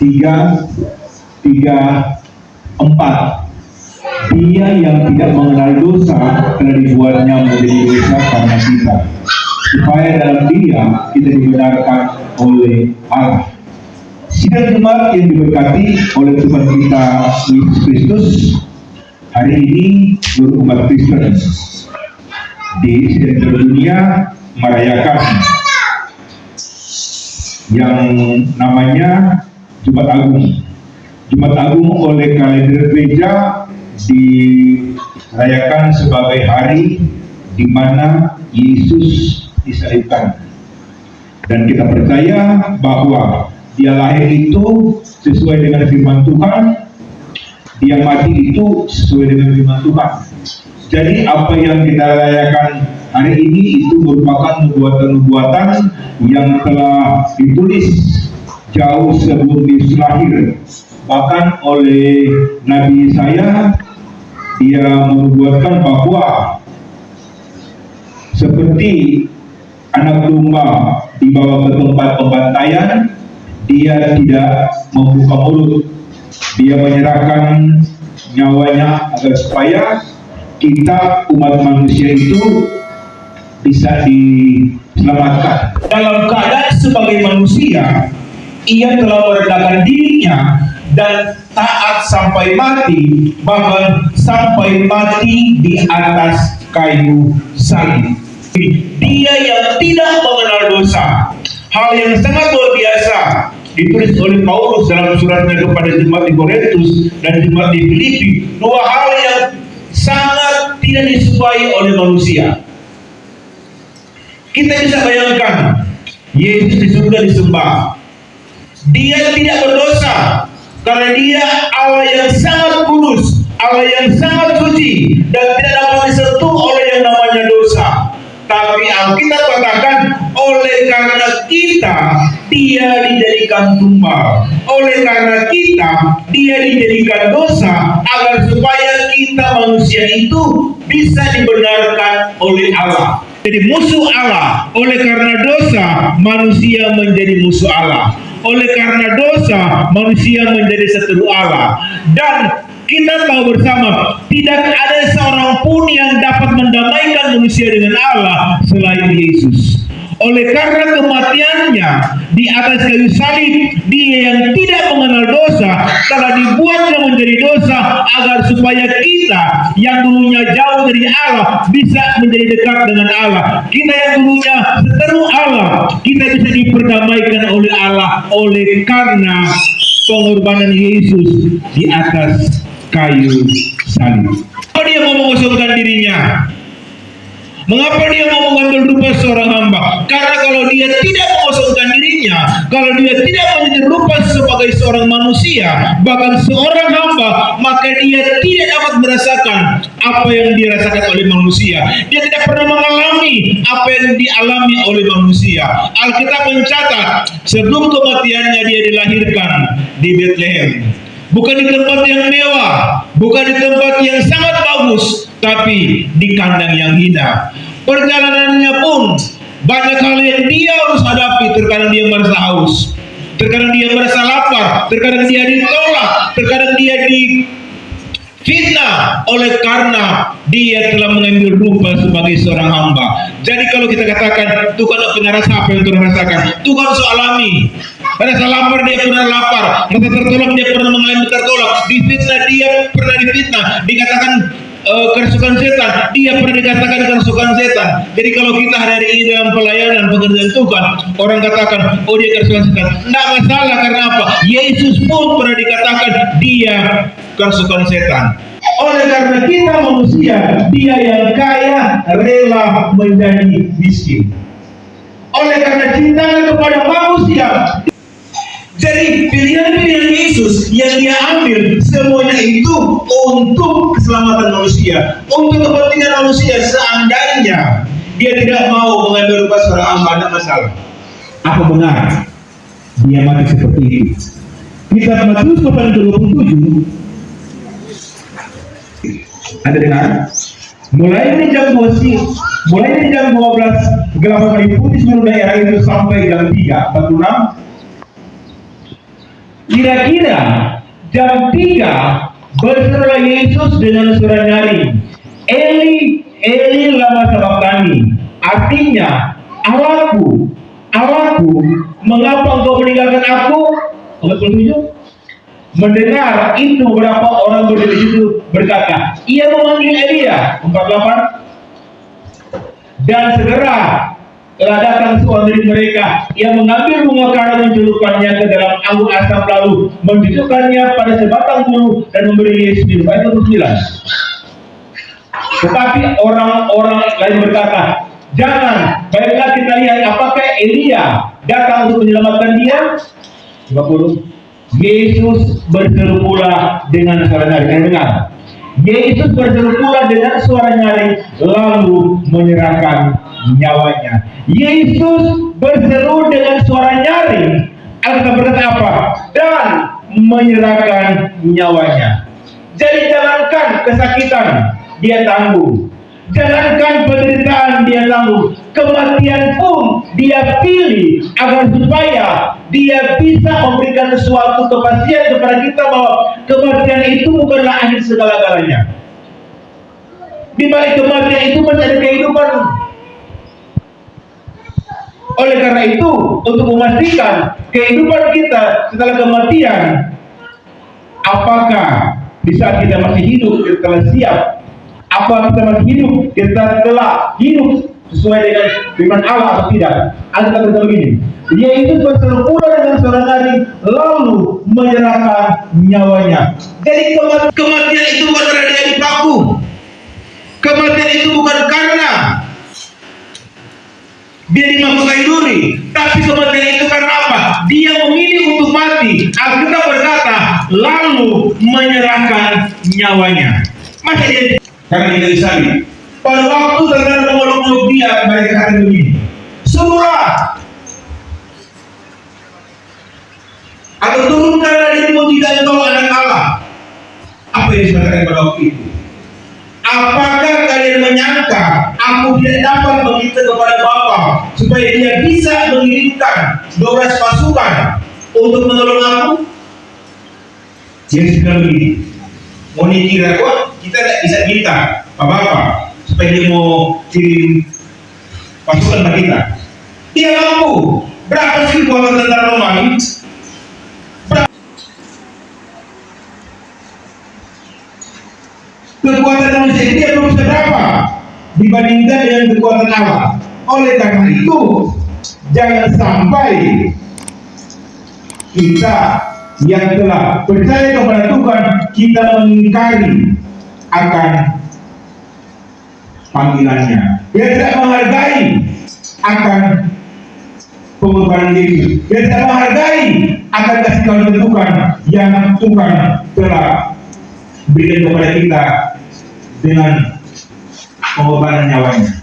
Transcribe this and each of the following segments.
3:4. Dia yang tidak mengenal dosa telah dibuatnya menjadi dosa karena kita, supaya dalam Dia kita dibenarkan oleh Allah. Sidang jemaat yang diberkati oleh Tuhan kita Yesus Kristus, hari ini seluruh umat Kristen di seluruh dunia merayakan yang namanya Jumat Agung. Jumat Agung oleh kalender gereja dirayakan sebagai hari di mana Yesus disalibkan. Dan kita percaya bahwa Dia lahir itu sesuai dengan firman Tuhan, Dia mati itu sesuai dengan firman Tuhan. Jadi apa yang kita rayakan hari ini itu merupakan nubuatan-nubuatan yang telah ditulis jauh sebelum Yesus lahir. Bahkan oleh Nabi Yesaya, dia menubuatkan bahwa seperti anak domba dibawa ke tempat pembantaian, dia tidak membuka mulut, dia menyerahkan nyawanya agar supaya kita umat manusia itu bisa diselamatkan. Dalam keadaan sebagai manusia, ia telah merendahkan dirinya dan taat sampai mati, bahkan sampai mati di atas kayu salib. Dia yang tidak mengenal dosa, hal yang sangat luar biasa ditulis oleh Paulus dalam suratnya kepada jemaat di Korintus dan jemaat di Filipi. Dua hal yang sangat tidak disukai oleh manusia. Kita bisa bayangkan Yesus di surga disembah, Dia tidak berdosa karena Dia Allah yang sangat kudus, Allah yang sangat suci, dan tidak dapat disentuh oleh yang namanya dosa. Tapi Alkitab katakan, oleh karena kita Dia dijadikan tumbal, oleh karena kita Dia dijadikan dosa, agar supaya kita manusia itu bisa dibenarkan oleh Allah. Jadi musuh Allah, oleh karena dosa manusia menjadi musuh Allah. Oleh karena dosa manusia menjadi seteru Allah. Dan kita tahu bersama, tidak ada seorang pun yang dapat mendamaikan manusia dengan Allah selain Yesus. Oleh karena kematiannya di atas kayu salib, Dia yang tidak mengenal dosa telah dibuatnya menjadi dosa, agar supaya kita yang dulunya jauh dari Allah bisa menjadi dekat dengan Allah. Kita yang dulunya seteru Allah, kita bisa diperdamaikan oleh Allah oleh karena pengorbanan Yesus di atas kayu salib. Mengapa Dia mau mengosongkan dirinya? Mengapa Dia mau mengambil rupa seorang hamba? Karena kalau Dia tidak mengosongkan dirinya, kalau Dia tidak menjadi rupa sebagai seorang manusia, bahkan seorang hamba, maka Dia tidak dapat merasakan apa yang dirasakan oleh manusia. Dia tidak pernah mengalami apa yang dialami oleh manusia. Alkitab mencatat, sebelum kematiannya Dia dilahirkan di Bethlehem. Bukan di tempat yang mewah, bukan di tempat yang sangat bagus, tapi di kandang yang hina. Perjalanannya pun banyak hal yang Dia harus hadapi. Terkadang Dia merasa haus, terkadang Dia merasa lapar, terkadang Dia ditolak, terkadang Dia difitnah oleh karena Dia telah mengambil rupa sebagai seorang hamba. Jadi kalau kita katakan Tuhan tidak pernah rasa apa yang Tuhan rasakan, Tuhan alami. Rasa lapar Dia pernah lapar, rasa tertolak Dia pernah mengalami tertolak, difitnah Dia pernah difitnah, dikatakan kerasukan setan, Dia pernah dikatakan kerasukan setan. Jadi kalau kita hari ini dalam pelayanan pekerjaan Tuhan, orang katakan, oh dia kerasukan setan, tidak masalah. Karena apa? Yesus pun pernah dikatakan Dia kerasukan setan. Oleh karena kita manusia, Dia yang kaya rela menjadi miskin. Oleh karena cintanya kepada manusia, jadi pilihan-pilihan Yesus yang Dia ambil semuanya itu untuk keselamatan manusia, untuk kepentingan manusia. Seandainya Dia tidak mau mengambil rupa seorang hamba, tidak masalah. Apa benar Dia mati seperti itu? Kitab Matius pasal 27, ada dengar? Mulai dari jam 12 gelap meliputi seluruh daerah itu sampai jam 3:46. Kira-kira jam 3 berserulah Yesus dengan suara nyaring, Eli, Eli lama sabachthani. Artinya, Allahku, Allahku, mengapa engkau meninggalkan aku? Ayat 47. Mendengar itu beberapa orang berdiri di situ berkata, ia memanggil Elia. 48. Dan segera telah datang seorang dari mereka yang mengambil bunga kara, mencelupkannya ke dalam anggur asam, lalu mencucukkannya pada sebatang bulu dan memberi Yesus minum. Ayat 29. Tetapi orang-orang lain berkata, jangan, baiklah kita lihat apakah Elia datang untuk menyelamatkan dia. 50. Yesus berseru pula dengan suara nyaring. Dengar. Yesus berseru pula dengan suara nyaring, lalu menyerahkan nyawanya. Yesus berseru dengan suara nyaring, Alkitab berkata apa? Dan menyerahkan nyawanya. Jadi jangankan kesakitan dia tanggung, jangankan penderitaan dia tanggung, kematian pun dia pilih agar supaya dia bisa memberikan sesuatu kepastian kepada kita bahwa kematian itu bukanlah akhir segala-galanya. Di balik kematian itu masih ada kehidupan. Oleh karena itu, untuk memastikan kehidupan kita setelah kematian, apakah di saat kita masih hidup kita telah siap? Apa kita masih hidup, kita telah hidup sesuai dengan firman Allah atau tidak? Ada kata begini, Yesus berseru pula dengan suara nyaring, lalu menyerahkan nyawanya. Jadi kematian itu bukan karena dia dipaku. Kematian itu bukan karena dia dimakai duri, tapi kematian itu karena apa? Dia memilih untuk mati. Alkitab berkata, lalu menyerahkan nyawanya. Masa dia karena dia disalib. Pada waktu terkadang memeluk dia, mereka kata begini, suruhlah atau turunkan dirimu jika engkau anak Allah. Apa yang dikatakan pada waktu itu? Apakah kalian menyangka aku tidak dapat meminta kepada Bapa supaya dia bisa mengirimkan 12 pasukan untuk menolong aku? Jadi bilang begini, mau dikira kok kita tidak bisa minta apa-apa supaya dia mau kirim pasukan ke kita. Dia mampu. Berapa sih kekuatan tentara Romawi? Kekuatan manusia dia belum seberapa dibandingkan dengan kekuatan Allah. Oleh karena itu, jangan sampai kita yang telah percaya kepada Tuhan, kita mengingkari akan panggilannya. Dia tidak menghargai akan pengorbanan Yesus. Dia tidak menghargai akan kasih karunia Tuhan yang Tuhan telah berikan kepada kita dengan pengorbanan nyawanya.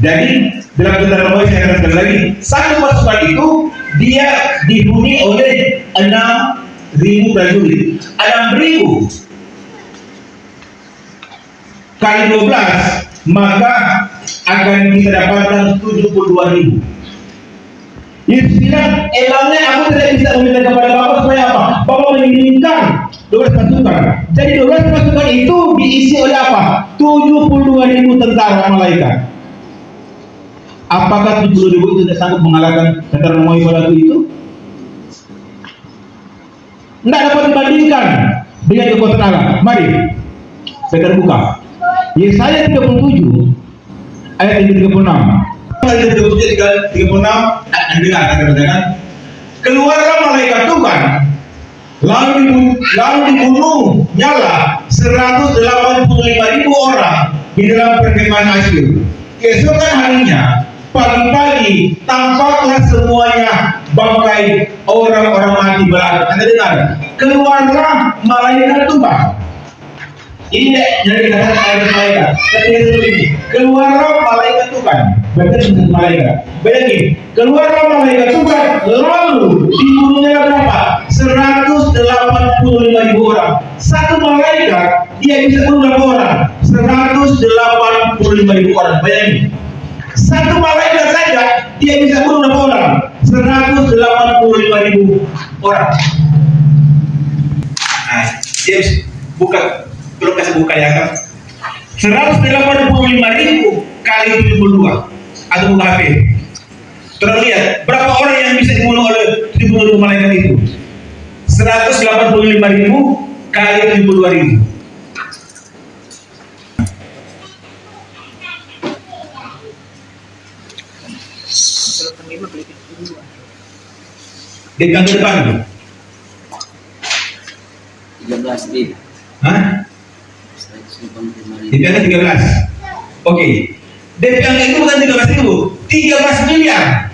Jadi dalam tentara Romawi saya katakan lagi, satu pasukan itu dia dihuni oleh 6.000 prajurit. 6.000 kali 12, maka akan kita dapatkan 72.000. Yesus bilang, emangnya aku tidak bisa meminta kepada Bapa supaya apa? Bapa mengirimkan 12 pasukan. Jadi 12 pasukan itu diisi oleh apa? 72.000 tentara malaikat. Apakah 70.000 itu tidak sanggup mengalahkan tentara Romawi pada waktu itu? Tidak dapat dibandingkan dengan kekuatan Allah. Mari saya terbuka Yesaya 37 ayat 36. Ayat 36 dengar katakan, keluarlah malaikat Tuhan, lalu dibunuh nyala 185.000 orang di dalam perkemahan Asyur. Keesokan harinya pagi-pagi tampaklah semuanya bangkai orang-orang mati berat. Anda dengar, keluarlah malaikat Tuhan. Ini jadi kata malaikat. Ketika seperti keluarlah malaikat Tuhan. Berarti dengan malaikat. Bayangin, keluarlah malaikat Tuhan, lalu dibunuhnya berapa? 185.000 orang. Satu malaikat dia bisa bunuh berapa orang? 185.000 orang. Bayangin, satu malaikat saja dia bisa bunuh berapa orang? 185.000 orang. Dia buka, belum kasih buka ya kan? 185.000 kali 72 atau buka HP. Terus lihat berapa orang yang bisa dibunuh oleh 72 malaikat itu? 185.000 kali 72.000. Di gang depan 13 nih. Hah? Di gang 13. Oke. DP yang itu bukan 13.000, 13 miliar.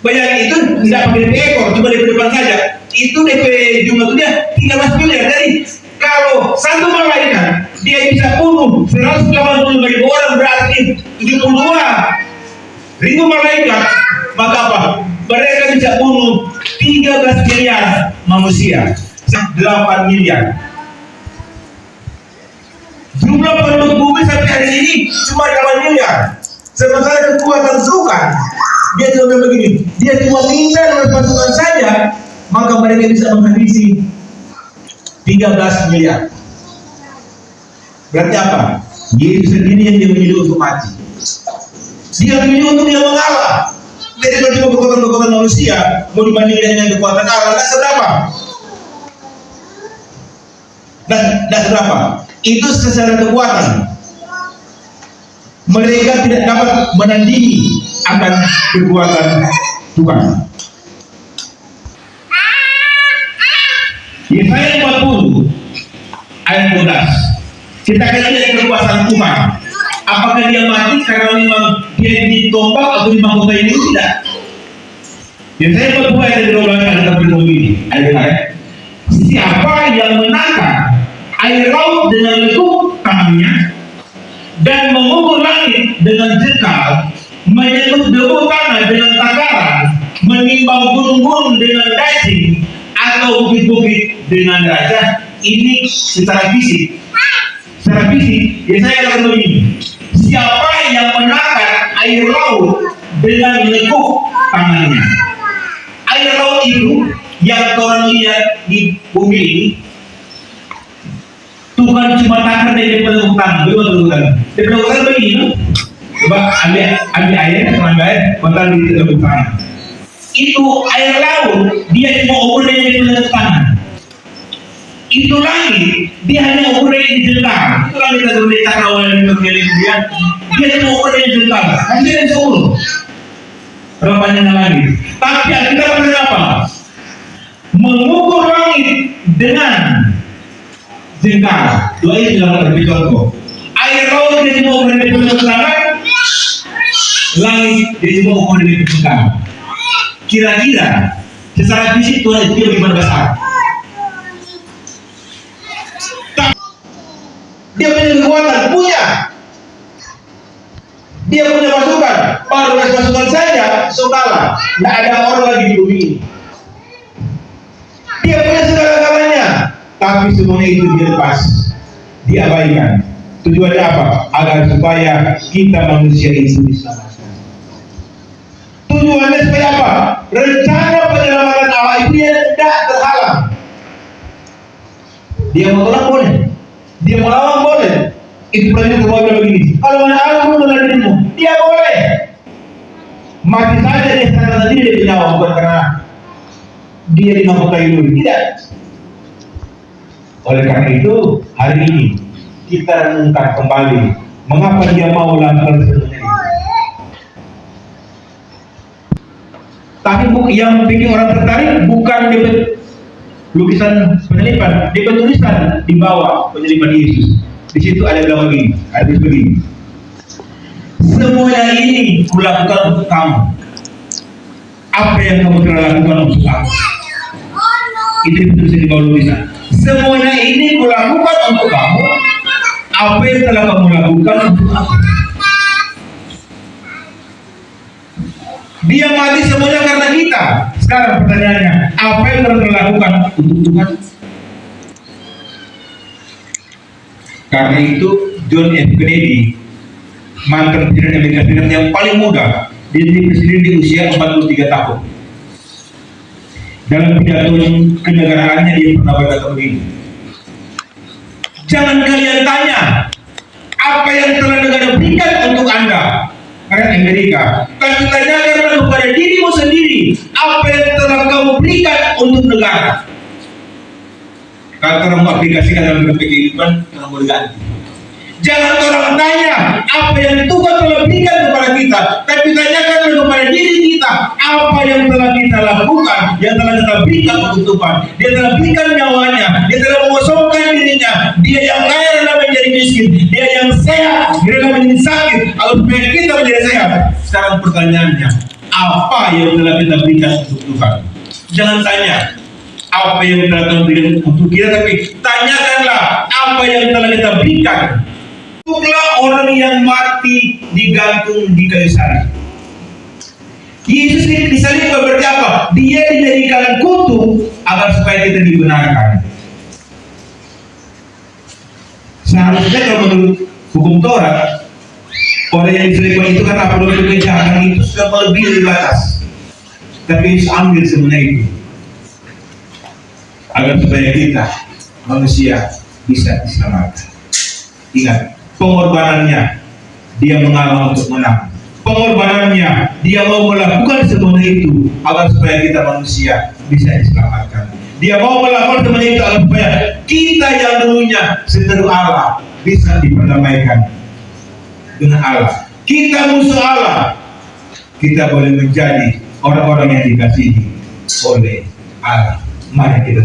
Bayangin itu tidak pakai DP ekor, cuma DP depan saja. Itu DP jumlahnya 13 miliar. Jadi kalau satu malaikat dia bisa bunuh 185.000 orang, berarti 72.000 malaikat, maka apa? Mereka bisa bunuh 13 miliar manusia, 8 miliar. Jumlah penduduk bumi sampai hari ini cuma 8 miliar. Sementara kekuatan Tuhan, dia cuma begini, dia cuma minta dengan pasukan saja, maka mereka bisa menghabisi 13 miliar. Berarti apa? Yesus sendiri yang dia memilih untuk mati. Dia memilih untuk dia mengalah. Jadi kalau cuma kekuatan manusia mau dibandingkan dengan kekuatan Allah, tidak seberapa. Tidak seberapa. Itu secara kekuatan. Mereka tidak dapat menandingi akan kekuatan Tuhan. Yesaya 40 ayat 12. Kita akan lihat kekuasaan Tuhan. Apakah dia mati karena memang dia ditombak atau dimahkotai ini? Tidak. Yesaya 40 ayat 12 ada begini. Ayat siapa yang menangkap air laut dengan lekuk tangannya dan mengukur langit dengan jengkal, menyentuh debu tanah dengan takaran, menimbang gunung-gunung dengan daging, atau bukit-bukit dengan raja. Ini secara fisik. Secara fisik, Yesaya katakan begini, siapa yang menakar air laut dengan lekuk tangannya. Air laut itu yang orang lihat di bumi ini, Tuhan cuma takar dari pelekuk tangan. Betul-betul. Di pelekuk tangan begini, coba ambil air, kontal di pelekuk tangan. Itu air laut, dia cuma ukur dari pelekuk tangan. Itu langit, dia hanya ukur dari jengkal. Itu langit atau dari takawan yang terkeliling dia cuma ukur dari jengkal. Hanya dari 10. Berapa panjang langit? Tapi kita pada apa? Mengukur langit dengan jengkal. Dua ini dalam lebih contoh. Air laut dia cuma ukur dari pelekuk tangan. Langit dia cuma ukur dari jengkal. Kira-kira secara fisik Tuhan itu bagaimana besar? Dia punya kekuatan, dia punya pasukan. Baru pasukan saja, saudara, tidak ada orang lagi di bumi. Dia punya segala-galanya, tapi semuanya itu dia lepas, diabaikan. Tujuannya apa? Agar supaya kita manusia itu diselamatkan. Tujuannya supaya apa? Rencana penyelamatan Allah itu dia tidak terhalang. Dia mau tolak boleh, dia mau lawan boleh. Itu pertanyaan keluarga begini. Kalau mana aku dengan dirimu, dia boleh. Mati saja dia sekarang tadi dia nyawa, bukan karena dia dimahkotai dulu. Tidak. Oleh karena itu hari ini kita renungkan kembali mengapa dia mau lakukan seperti ini. Tapi yang bikin orang tertarik bukan di lukisan penyelipan, di tulisan di bawah penyelipan Yesus. Di situ ada bilang begini, hadis begini. Semuanya ini kulakukan untuk kamu. Apa yang kamu telah lakukan untuk aku? Itu ditulis di bawah lukisan. Semuanya ini kulakukan untuk kamu. Apa yang telah kamu lakukan untuk aku? Dia mati semuanya karena kita. Sekarang pertanyaannya, apa yang telah dilakukan untuk Tuhan? Karena itu John F. Kennedy, mantan presiden Amerika Serikat yang paling muda, dia jadi presiden di usia 43 tahun. Dalam pidato kenegaraannya dia pernah berkata begini, jangan kalian tanya apa yang telah negara berikan untuk Anda, rakyat Amerika, tapi tanyakanlah kepada dirimu sendiri apa yang telah kamu berikan untuk negara. Kalau orang mengaplikasikan dalam kehidupan, orang boleh ganti. Jangan orang tanya apa yang Tuhan telah berikan kepada kita, tapi tanyakan kepada diri kita apa yang telah kita lakukan, yang telah kita berikan untuk Tuhan. Dia telah berikan nyawanya, dia telah mengosongkan dirinya, dia yang kaya dalam menjadi miskin, dia yang sehat dia dalam menjadi sakit, agar supaya kita menjadi sehat. Sekarang pertanyaannya, apa yang telah kita berikan untuk Tuhan? Jangan tanya apa yang telah Tuhan berikan untuk kita, tapi tanyakanlah apa yang telah kita berikan. Itulah orang yang mati digantung di kayu salib. Yesus disalibkan berarti apa? Dia dijadikan kutuk agar supaya kita dibenarkan. Seharusnya kalau menurut hukum Taurat, orang yang disalibkan itu karena produk kejahatan itu sudah melebihi dari batas. Tapi Yesus ambil semuanya itu agar supaya kita manusia bisa diselamatkan. Ingat, pengorbanannya dia mengalah untuk menang. Pengorbanannya dia mau melakukan semuanya itu agar supaya kita manusia bisa diselamatkan. Dia mau melakukan semuanya itu agar supaya kita yang dulunya seteru Allah bisa diperdamaikan dengan Allah. Kita musuh Allah, kita boleh menjadi orang-orang yang dikasihi oleh Allah. Mari kita